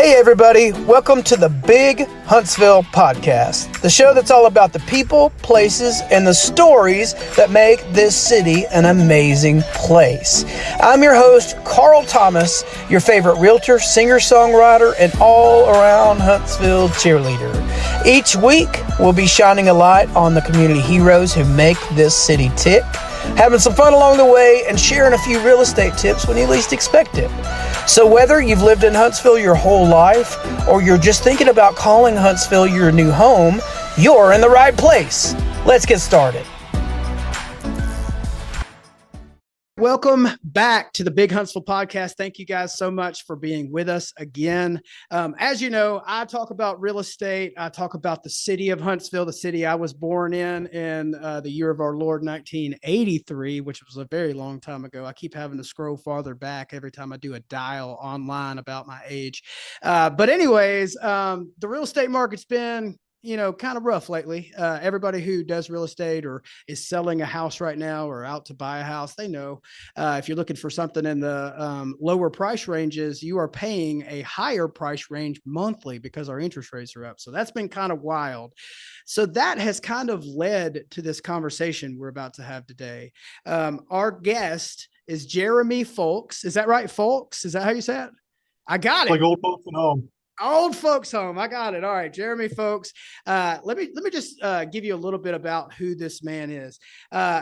Hey everybody, welcome to the Big Huntsville Podcast, the show that's all about the people, places, and the stories that make this city an amazing place. I'm your host, Carl Thomas, your favorite realtor, singer-songwriter, and all-around Huntsville cheerleader. Each week, we'll be shining a light on the community heroes who make this city tick, having some fun along the way, and sharing a few real estate tips when you least expect it. So whether you've lived in Huntsville your whole life or you're just thinking about calling Huntsville your new home, you're in the right place. Let's get started. Welcome back to the Big Huntsville Podcast. Thank you guys so much for being with us again. As you know, I talk about real estate. I talk about the city of Huntsville, the city I was born in the year of our Lord, 1983, which was a very long time ago. I keep having to scroll farther back every time I do a dial online about my age. But anyways, the real estate market's been kind of rough lately. Everybody who does real estate or is selling a house right now or out to buy a house, they know if you're looking for something in the lower price ranges, you are paying a higher price range monthly because our interest rates are up. So that's been kind of wild. So that has kind of led to this conversation we're about to have today. Our guest is Jeremy Foulks. Is that right, Foulks? Is that how you say it? I got it. Like old folks at home. Old folks home. I got it. All right. Jeremy Foulks. Let me just give you a little bit about who this man is.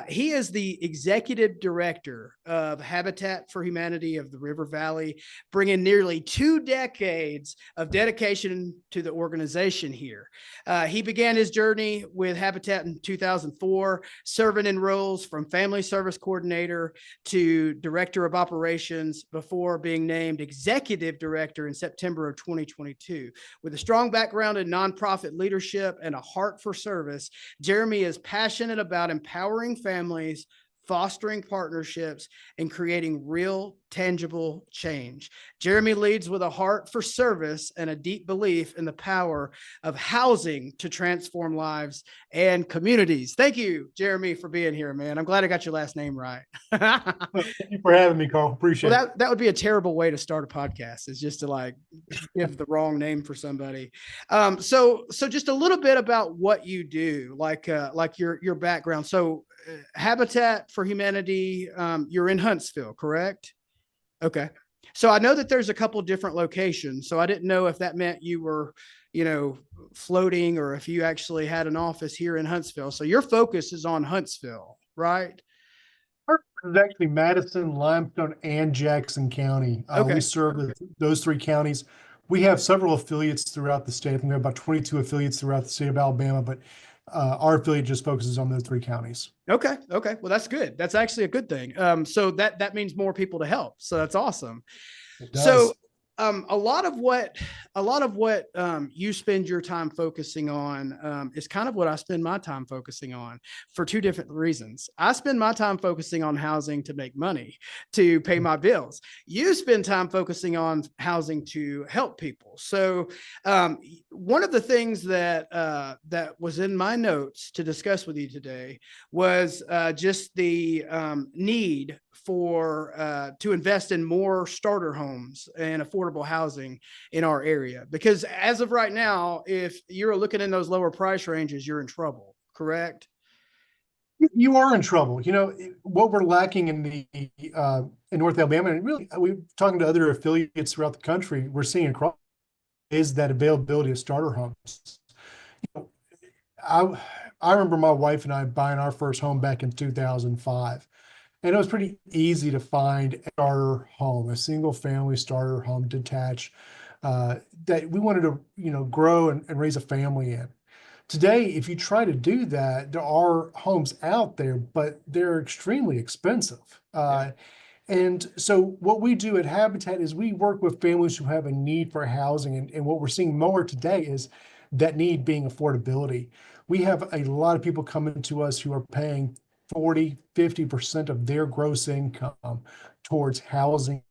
He is the executive director of Habitat for Humanity of the River Valley, bringing nearly 2 decades of dedication to the organization here. He began his journey with Habitat in 2004, serving in roles from family service coordinator to director of operations before being named executive director in September of 2022. With a strong background in nonprofit leadership and a heart for service, Jeremy is passionate about empowering families, fostering partnerships, and creating real, tangible change. Jeremy leads with a heart for service and a deep belief in the power of housing to transform lives and communities. Thank you, Jeremy, for being here, man. I'm glad I got your last name right. Thank you for having me, Carl. Appreciate it. That would be a terrible way to start a podcast, is just to give the wrong name for somebody. So just a little bit about what you do, like your background. So Habitat for Humanity, you're in Huntsville, correct? Okay. So I know that there's a couple different locations. So I didn't know if that meant you were, floating or if you actually had an office here in Huntsville. So your focus is on Huntsville, right? It's actually Madison, Limestone, and Jackson County. Okay. We serve those 3 counties. We have several affiliates throughout the state. I think we have about 22 affiliates throughout the state of Alabama, but our affiliate just focuses on those 3 counties. Okay. Well, that's good. That's actually a good thing. So that means more people to help. So that's awesome. It does. So a lot of what you spend your time focusing on is kind of what I spend my time focusing on for 2 different reasons. I spend my time focusing on housing to make money, to pay my bills. You spend time focusing on housing to help people. So one of the things that was in my notes to discuss with you today was just the need to invest in more starter homes and affordable housing in our area. Because as of right now, if you're looking in those lower price ranges, you're in trouble, correct? You are in trouble. What we're lacking in North Alabama, and really we're talking to other affiliates throughout the country, we're seeing across is that availability of starter homes. I remember my wife and I buying our first home back in 2005. And it was pretty easy to find a starter home, a single family starter home, detached, that we wanted to, grow and raise a family in. Today, if you try to do that, there are homes out there, but they're extremely expensive. And so what we do at Habitat is we work with families who have a need for housing. And what we're seeing more today is that need being affordability. We have a lot of people coming to us who are paying 40, 50% of their gross income towards housing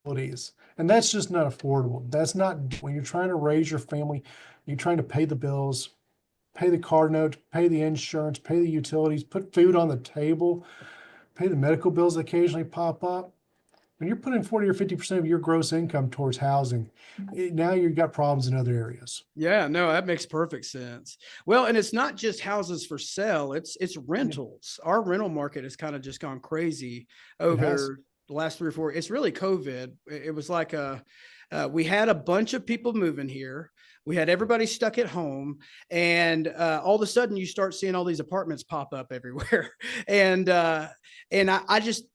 facilities. And that's just not affordable. That's not, when you're trying to raise your family, you're trying to pay the bills, pay the car note, pay the insurance, pay the utilities, put food on the table, pay the medical bills that occasionally pop up. When you're putting 40 or 50% of your gross income towards housing, now you've got problems in other areas. Yeah, no, that makes perfect sense. Well, and it's not just houses for sale, it's rentals. Our rental market has kind of just gone crazy It has. over the last 3 or 4. It's really COVID. It was like we had a bunch of people moving here. We had everybody stuck at home, and all of a sudden you start seeing all these apartments pop up everywhere. and I just,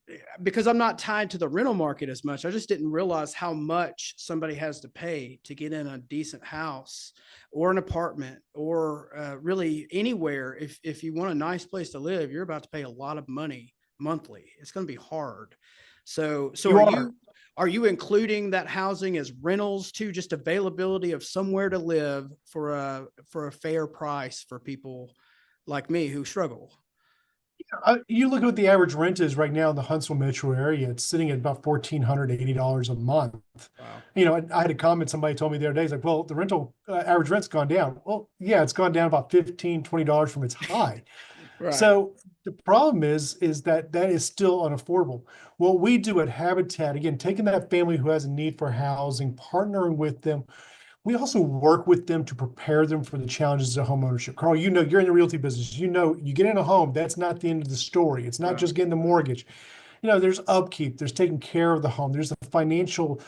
because I'm not tied to the rental market as much, I just didn't realize how much somebody has to pay to get in a decent house or an apartment or really anywhere. If you want a nice place to live, you're about to pay a lot of money monthly. It's going to be hard. So You are. are you including that housing as rentals too, just availability of somewhere to live for a fair price for people like me who struggle? You look at what the average rent is right now in the Huntsville metro area. It's sitting at about $1,480 a month. Wow. I had a comment somebody told me the other day. It's like, well, the rental average rent's gone down. Well, yeah, it's gone down about $15, $20 from its high. Right. So the problem is that is still unaffordable. What we do at Habitat, again, taking that family who has a need for housing, partnering with them, we also work with them to prepare them for the challenges of homeownership. Carl, you're in the realty business. You get in a home, that's not the end of the story. It's not Right. just getting the mortgage. There's upkeep, there's taking care of the home, there's the financial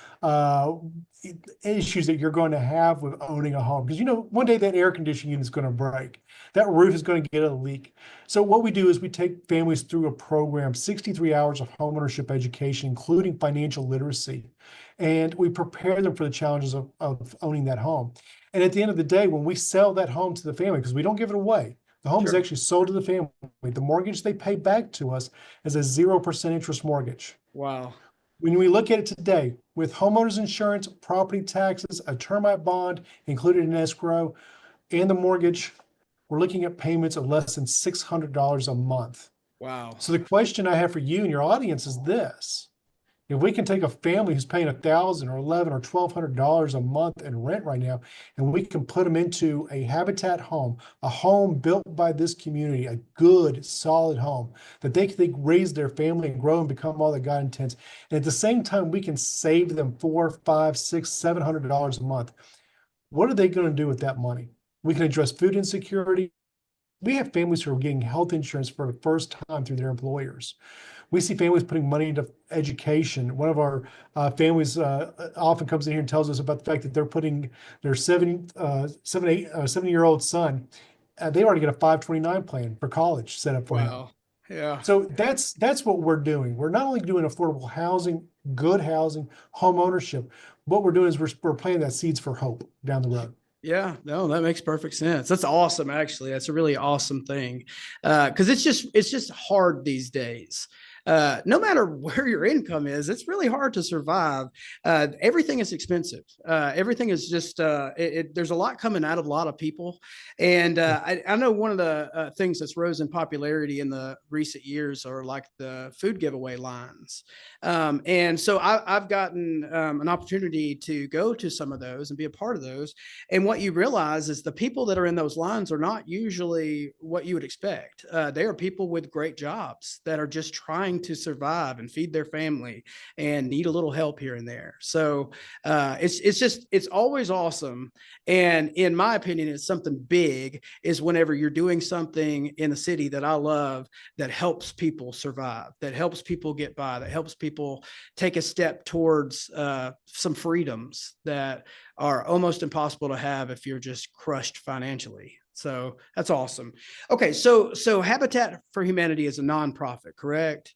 issues that you're going to have with owning a home. Because one day that air conditioning unit is going to break, that roof is going to get a leak. So what we do is we take families through a program, 63 hours of homeownership education, including financial literacy, and we prepare them for the challenges of owning that home. And at the end of the day, when we sell that home to the family, because we don't give it away, the home is Sure. actually sold to the family. The mortgage they pay back to us is a 0% interest mortgage. Wow. When we look at it today, with homeowners insurance, property taxes, a termite bond included in escrow, and the mortgage, we're looking at payments of less than $600 a month. Wow. So the question I have for you and your audience is this: if we can take a family who's paying $1,000 or $1,100 or $1,200 a month in rent right now, and we can put them into a Habitat home, a home built by this community, a good, solid home that they can raise their family and grow and become all that God intends. And at the same time, we can save them $400, $500, $600, $700 a month. What are they going to do with that money? We can address food insecurity. We have families who are getting health insurance for the first time through their employers. We see families putting money into education. One of our families often comes in here and tells us about the fact that they're putting their 7-year-old son, they already get a 529 plan for college set up for him. Wow. Yeah. So that's what we're doing. We're not only doing affordable housing, good housing, home ownership. What we're doing is we're planting that seeds for hope down the road. Yeah, no, that makes perfect sense. That's awesome. Actually, that's a really awesome thing. Cause it's just hard these days. No matter where your income is, it's really hard to survive. Everything is expensive. Everything is just, there's a lot coming out of a lot of people. And I know one of the things that's rose in popularity in the recent years are like the food giveaway lines. And so I've gotten an opportunity to go to some of those and be a part of those. And what you realize is the people that are in those lines are not usually what you would expect. They are people with great jobs that are just trying to survive and feed their family and need a little help here and there. So it's always awesome. And in my opinion, it's something big is whenever you're doing something in the city that I love that helps people survive, that helps people get by, that helps people take a step towards some freedoms that are almost impossible to have if you're just crushed financially. So that's awesome. Okay, so Habitat for Humanity is a nonprofit, correct?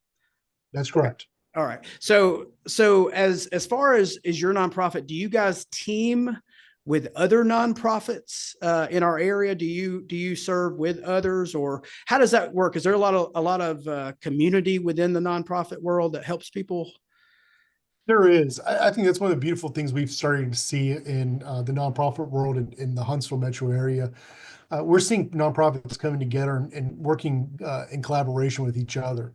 That's correct. All right. So as far as your nonprofit, do you guys team with other nonprofits in our area? Do you serve with others, or how does that work? Is there a lot of community within the nonprofit world that helps people? There is. I think that's one of the beautiful things we've started to see in the nonprofit world in the Huntsville metro area. We're seeing nonprofits coming together and working in collaboration with each other.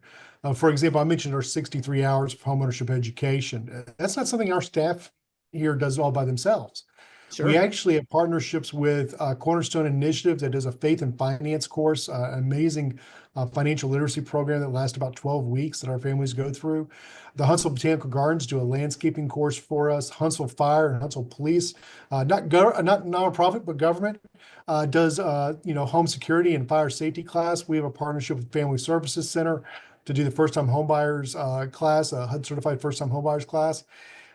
For example, I mentioned our 63 hours of homeownership education. That's not something our staff here does all by themselves. We Sure. actually have partnerships with Cornerstone Initiative that does a faith and finance course, amazing financial literacy program that lasts about 12 weeks that our families go through. The Huntsville Botanical Gardens do a landscaping course for us. Huntsville Fire and Huntsville Police, not nonprofit, but government, does home security and fire safety class. We have a partnership with Family Services Center to do the first-time homebuyers class, a HUD certified first-time homebuyers class.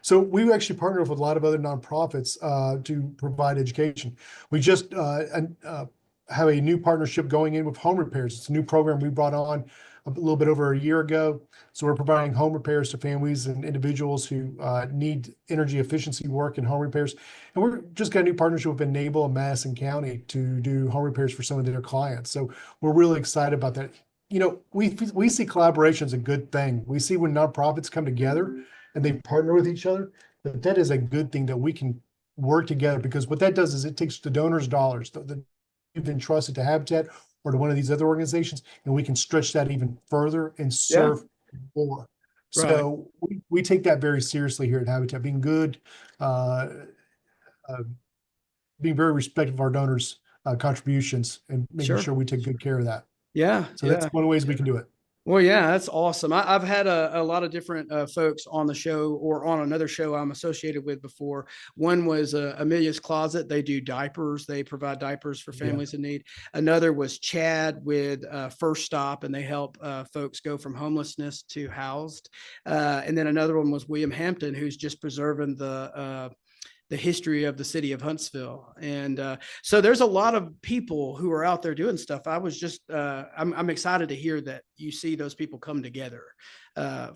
So we actually partner with a lot of other nonprofits to provide education. We just have a new partnership going in with home repairs. It's a new program we brought on a little bit over a year ago. So we're providing home repairs to families and individuals who need energy efficiency work in home repairs. And we're just got a new partnership with Enable and Madison County to do home repairs for some of their clients. So we're really excited about that. We see collaboration as a good thing. We see when nonprofits come together and they partner with each other, that is a good thing, that we can work together, because what that does is it takes the donors' dollars that you've entrusted to Habitat or to one of these other organizations, and we can stretch that even further and Yeah. serve more. Right. So we take that very seriously here at Habitat, being good, uh, uh, being very respectful of our donors' contributions and making Sure. sure we take good care of that. Yeah. So that's Yeah. one of the ways we can do it. Well, yeah, that's awesome. I've had a lot of different folks on the show or on another show I'm associated with before. One was Amelia's Closet. They do diapers. They provide diapers for Yeah. families in need. Another was Chad with First Stop, and they help folks go from homelessness to housed. And then another one was William Hampton, who's just preserving the history of the city of Huntsville. And so there's a lot of people who are out there doing stuff. I was just, I'm excited to hear that you see those people come together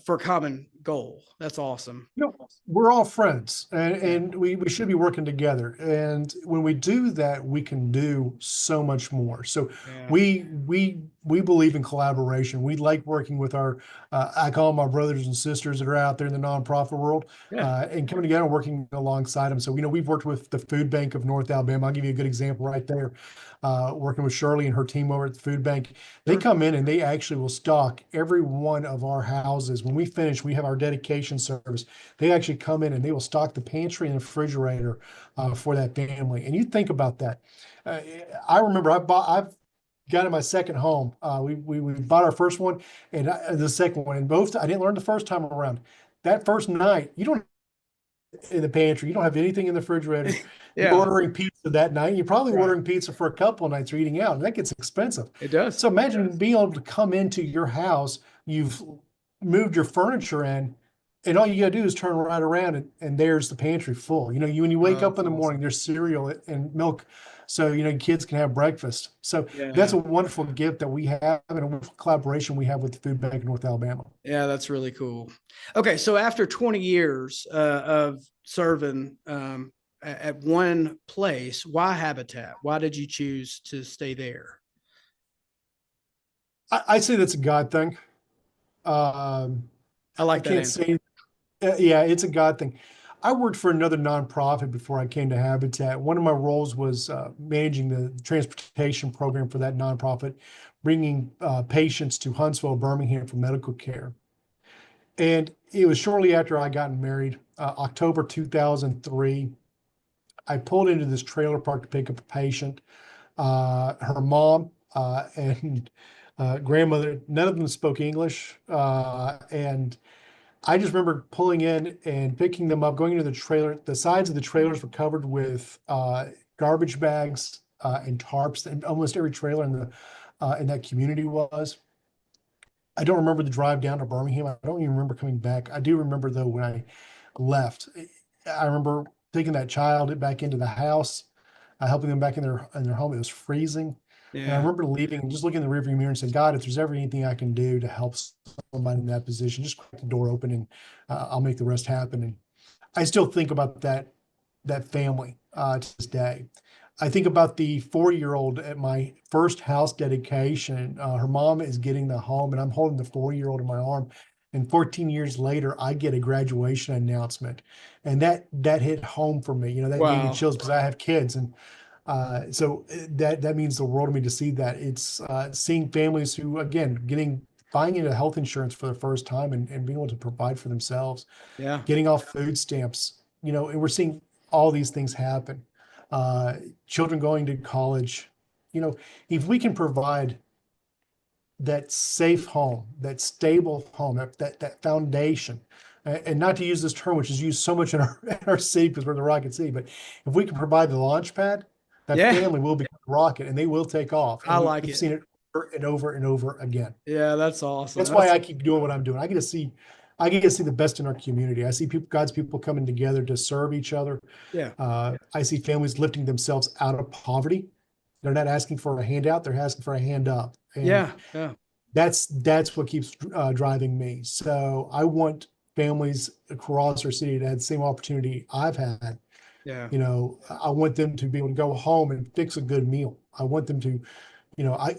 for a common goal. That's awesome. We're all friends, and we should be working together. And when we do that, we can do so much more. So Yeah. we believe in collaboration. We like working with our, I call them our brothers and sisters that are out there in the nonprofit world, Yeah. and coming together and working alongside them. So, we've worked with the Food Bank of North Alabama. I'll give you a good example right there. Working with Shirley and her team over at the Food Bank. They Sure. come in and they actually will stock every one of our houses. When we finish, we have our dedication service. They actually come in and they will stock the pantry and the refrigerator for that family. And you think about that. I remember I've got in my second home. We bought our first one and the second one, and both I didn't learn the first time around. That first night, you don't in the pantry, you don't have anything in the refrigerator. You're Yeah. ordering pizza that night. You're probably Right. ordering pizza for a couple of nights or eating out, and that gets expensive. It does. So imagine being able to come into your house, you've moved your furniture in, and all you gotta do is turn right around and there's the pantry full. When you wake up That's in the morning, awesome. there's cereal and milk, so kids can have breakfast. So that's Yeah. a wonderful gift that we have and a wonderful collaboration we have with the Food Bank of North Alabama. Yeah, that's really cool. Okay, so after 20 years of serving at one place, why Habitat? Why did you choose to stay there? I'd say that's a God thing. Um, I I like that can't answer. say, yeah, it's a God thing. I worked for another nonprofit before I came to Habitat. One of my roles was managing the transportation program for that nonprofit, bringing patients to Huntsville, Birmingham for medical care. And it was shortly after I got married, October 2003. I pulled into this trailer park to pick up a patient. Her mom and grandmother, none of them spoke English. And I just remember pulling in and picking them up, going into the trailer. The sides of the trailers were covered with garbage bags and tarps, and almost every trailer in that community was. I don't remember the drive down to Birmingham. I don't even remember coming back. I do remember though when I left. I remember taking that child back into the house, helping them back in their home. It was freezing. And I Yeah. remember leaving and just looking in the rearview mirror and saying, God, if there's ever anything I can do to help somebody in that position, just crack the door open and I'll make the rest happen. And I still think about that family to this day. I think about the 4-year-old at my first house dedication. Her mom is getting the home, and I'm holding the 4-year-old in my arm. And 14 years later, I get a graduation announcement, and that hit home for me. That gave me Wow. chills because I have kids, and so that means the world to me to see that. It's seeing families who, again, buying into health insurance for the first time and being able to provide for themselves, Yeah. getting off food stamps, and we're seeing all these things happen. children going to college. If we can provide that safe home, that stable home, that foundation, and not to use this term, which is used so much in our city because we're in the Rocket City, but if we can provide the launch pad, that Yeah, family will become a rocket and they will take off. I And like we've it. seen it over and over and over again. Yeah, that's awesome. That's why I keep doing what I'm doing. I get to see the best in our community. I see God's people coming together to serve each other. Yeah, I see families lifting themselves out of poverty. They're not asking for a handout; they're asking for a hand up, and yeah, yeah, that's what keeps driving me. So I want families across our city to have the same opportunity I've had. yeah. I want them to be able to go home and fix a good meal. I want them to,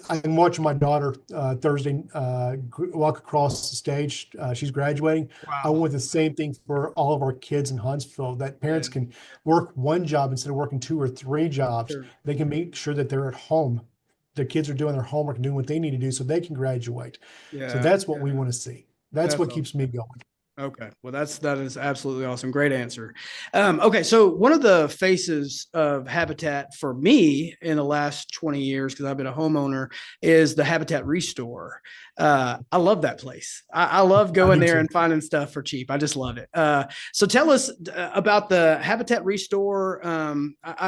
I'm watching my daughter Thursday walk across the stage. She's graduating. I Wow. want the same thing for all of our kids in Huntsville, that Yeah, parents can work one job instead of working two or three jobs. sure. They can make sure that they're at home. Their kids are doing their homework and doing what they need to do so they can graduate. So Yeah, that's what we yeah. want to see. That's That's what awesome. keeps me going. Okay. Well, that is absolutely awesome. Great answer. Okay. So one of the faces of Habitat for me in the last 20 years, because I've been a homeowner, is the Habitat Restore. I love that place. I love I going do there too. and finding stuff for cheap. I just love it. So tell us about the Habitat Restore.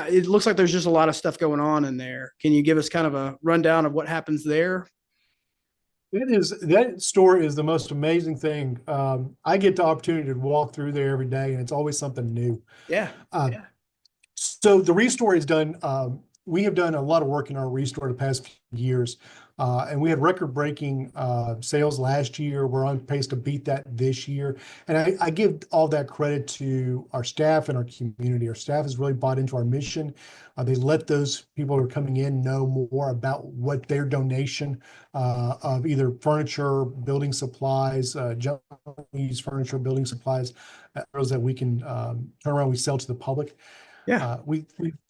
It looks like there's just a lot of stuff going on in there. Can you give us kind of a rundown of what happens there? That store is the most amazing thing. I get the opportunity to walk through there every day, and it's always something new. Yeah. Uh, so the restore is done. We have done a lot of work in our restore the past few years, and we had record-breaking sales last year. We're on pace to beat that this year, and I give all that credit to our staff and our community. Our staff has really bought into our mission. They let those people who are coming in know more about what their donation of either furniture, building supplies, use furniture, building supplies, that we can turn around, we sell to the public. Yeah.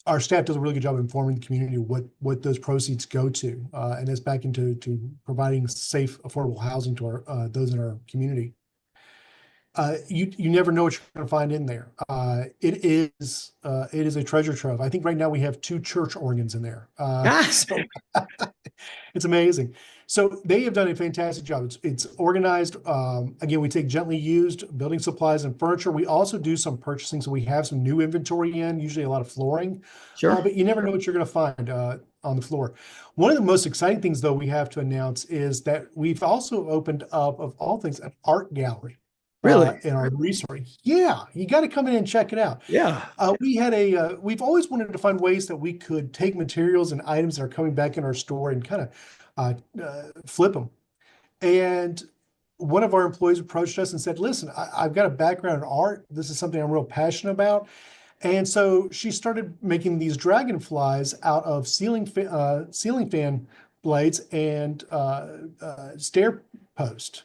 Our staff does a really good job of informing the community what those proceeds go to, and that's back into providing safe, affordable housing to our those in our community. You never know what you're going to find in there. It is a treasure trove. I think right now we have 2 church organs in there. So it's amazing. So they have done a fantastic job. It's organized. Again, we take gently used building supplies and furniture. We also do some purchasing, so we have some new inventory in, usually a lot of flooring. Sure. But you never know what you're going to find on the floor. One of the most exciting things, though, we have to announce is that we've also opened up, of all things, an art gallery Really? in our resource. Yeah, you got to come in and check it out. Yeah. We've always wanted to find ways that we could take materials and items that are coming back in our store and kind of flip them. And one of our employees approached us and said, listen, I've got a background in art. This is something I'm real passionate about. And so she started making these dragonflies out of ceiling fan blades and stair post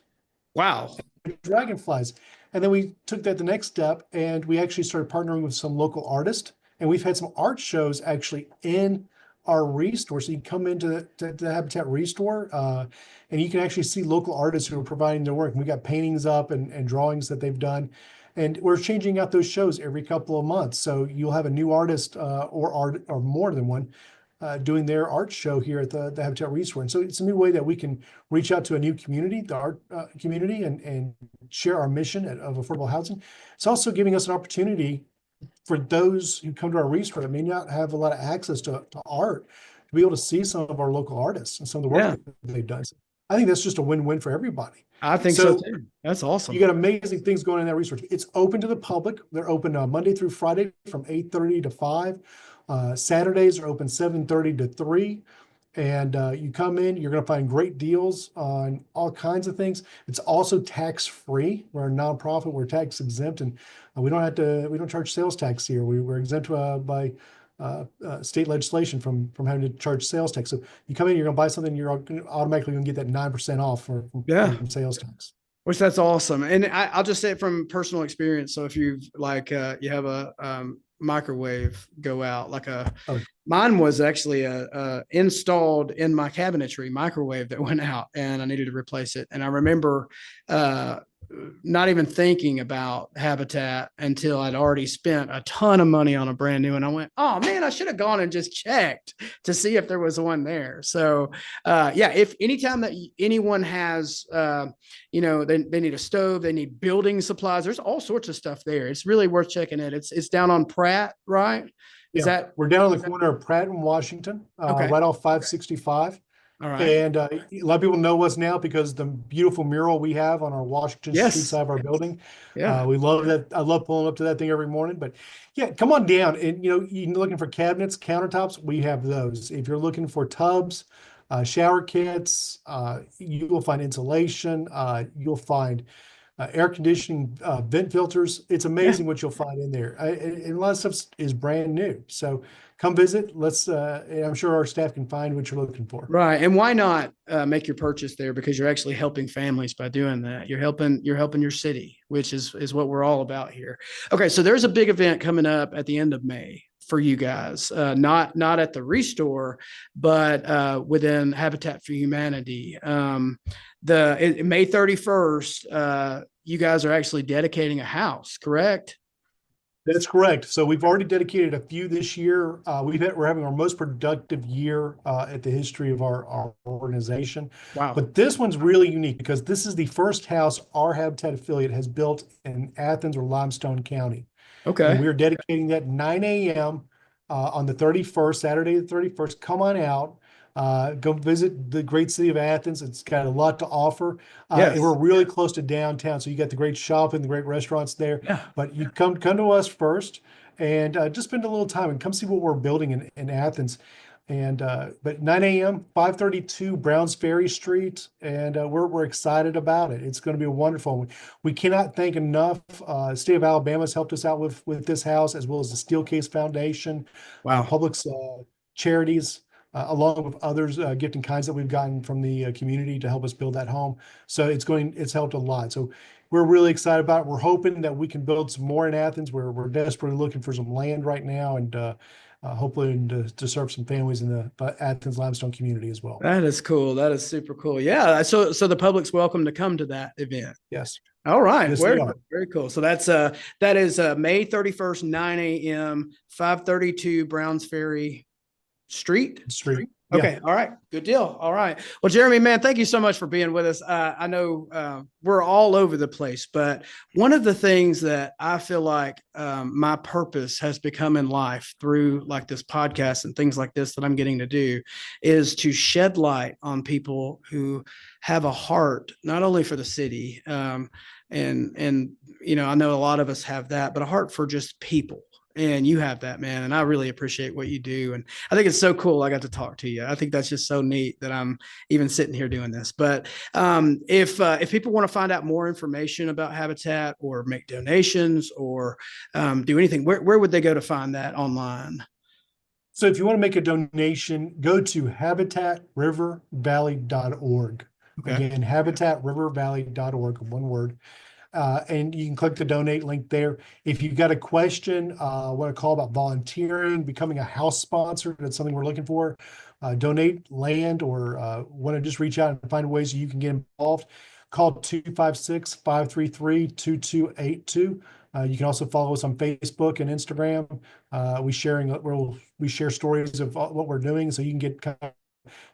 Wow. dragonflies. And then we took that the next step and we actually started partnering with some local artists. And we've had some art shows actually in our restore. So you come into the Habitat Restore and you can actually see local artists who are providing their work. And we got paintings up and drawings that they've done. And we're changing out those shows every couple of months. So you'll have a new artist or more than one doing their art show here at the Habitat Restore. And so it's a new way that we can reach out to a new community, the art community, and share our mission of affordable housing. It's also giving us an opportunity for those who come to our restore that may not have a lot of access to art to be able to see some of our local artists and some of the work Yeah. that they've done. So I think that's just a win-win for everybody. I think so too. That's awesome. You got amazing things going in that research. It's open to the public. They're open Monday through Friday from 8:30 to 5. Saturdays are open 7:30 to 3. And you come in, you're going to find great deals on all kinds of things. It's also tax-free. We're a nonprofit. We're tax exempt, and we don't charge sales tax here. We're exempt by state legislation from having to charge sales tax. So you come in, you're going to buy something, you're automatically going to get that 9% off from sales tax. Which that's awesome. And I'll just say it from personal experience. So if you've you have a microwave go out, mine was actually installed in my cabinetry microwave that went out and I needed to replace it. And I remember not even thinking about Habitat until I'd already spent a ton of money on a brand new. And I went, oh man, I should have gone and just checked to see if there was one there. So if anytime that anyone has, they need a stove, they need building supplies, there's all sorts of stuff there. It's really worth checking it. It's down on Pratt, right? We're down on the corner of Pratt and Washington, right off 565. All right. And a lot of people know us now because the beautiful mural we have on our Washington Street side of our building. Yeah. We love that. I love pulling up to that thing every morning. But yeah, come on down. And you're looking for cabinets, countertops, we have those. If you're looking for tubs, shower kits, you will find insulation. You'll find air conditioning, vent filters. It's amazing what you'll find in there. And a lot of stuff is brand new. So come visit. I'm sure our staff can find what you're looking for. Right. And why not make your purchase there? Because you're actually helping families by doing that. You're helping your city, which is what we're all about here. Okay. So there's a big event coming up at the end of May for you guys, not at the Restore, but within Habitat for Humanity. May 31st, you guys are actually dedicating a house, correct? That's correct. So we've already dedicated a few this year. We're having our most productive year at the history of our organization. Wow. But this one's really unique because this is the first house our Habitat affiliate has built in Athens or Limestone County. Okay. And we're dedicating that 9 a.m. On the 31st, Saturday the 31st. Come on out. Go visit the great city of Athens. It's got a lot to offer. Yes. And we're really close to downtown. So you got the great shopping, the great restaurants there. Yeah. But you come to us first and just spend a little time and come see what we're building in Athens. And but 9 a.m., 532 Browns Ferry Street. And we're excited about it. It's going to be wonderful. We cannot thank enough. State of Alabama has helped us out with this house, as well as the Steelcase Foundation, Wow. Publix charities. Along with others, gifting kinds that we've gotten from the community to help us build that home. So it's helped a lot. So we're really excited about it. We're hoping that we can build some more in Athens. We're desperately looking for some land right now, and hopefully to serve some families in the Athens Limestone community as well. That is cool. That is super cool. Yeah. So the public's welcome to come to that event. Yes. All right. Yes, Very cool. So that is May 31st, 9 a.m., 532 Browns Ferry Street. Okay. Yeah. All right. Good deal. All right. Well, Jeremy, man, thank you so much for being with us. I know we're all over the place, but one of the things that I feel like my purpose has become in life through like this podcast and things like this that I'm getting to do is to shed light on people who have a heart, not only for the city. And I know a lot of us have that, but a heart for just people. And you have that, man. And I really appreciate what you do. And I think it's so cool I got to talk to you. I think that's just so neat that I'm even sitting here doing this. But if people want to find out more information about Habitat or make donations or do anything, where would they go to find that online? So if you want to make a donation, go to habitatrivervalley.org. Okay. Again, habitatrivervalley.org, one word. And you can click the donate link there. If you've got a question, want to call about volunteering, becoming a house sponsor, that's something we're looking for, donate land, or want to just reach out and find ways you can get involved, call 256-533-2282. You can also follow us on Facebook and Instagram. We share stories of what we're doing, so you can get kind of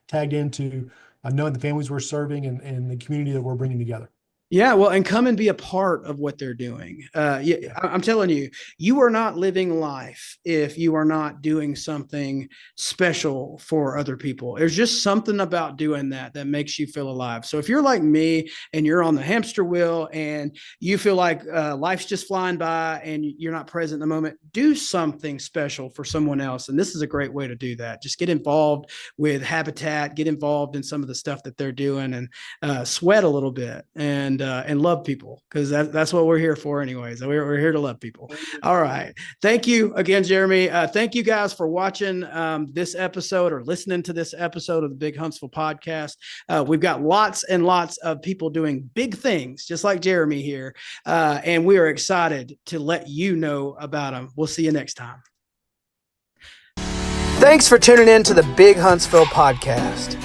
tagged into knowing the families we're serving and the community that we're bringing together. Yeah, well, and come and be a part of what they're doing. I'm telling you, you are not living life if you are not doing something special for other people. There's just something about doing that makes you feel alive. So if you're like me and you're on the hamster wheel and you feel like life's just flying by and you're not present in the moment, do something special for someone else. And this is a great way to do that. Just get involved with Habitat, get involved in some of the stuff that they're doing, and sweat a little bit and love people, because that's what we're here for anyways. We're here to love people. All right. Thank you again, Jeremy. Thank you guys for watching this episode or listening to this episode of the Big Huntsville Podcast. We've got lots and lots of people doing big things, just like Jeremy here. And we are excited to let you know about them. We'll see you next time. Thanks for tuning in to the Big Huntsville Podcast.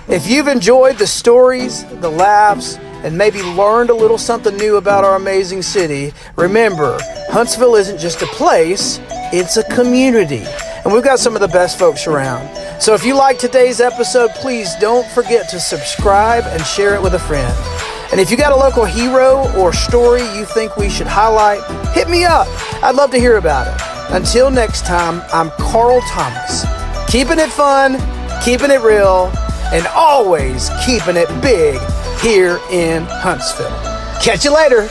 If you've enjoyed the stories, the laughs, and maybe learned a little something new about our amazing city, remember, Huntsville isn't just a place, it's a community. And we've got some of the best folks around. So if you like today's episode, please don't forget to subscribe and share it with a friend. And if you got a local hero or story you think we should highlight, hit me up. I'd love to hear about it. Until next time, I'm Carl Thomas. Keeping it fun, keeping it real, and always keeping it big here in Huntsville. Catch you later.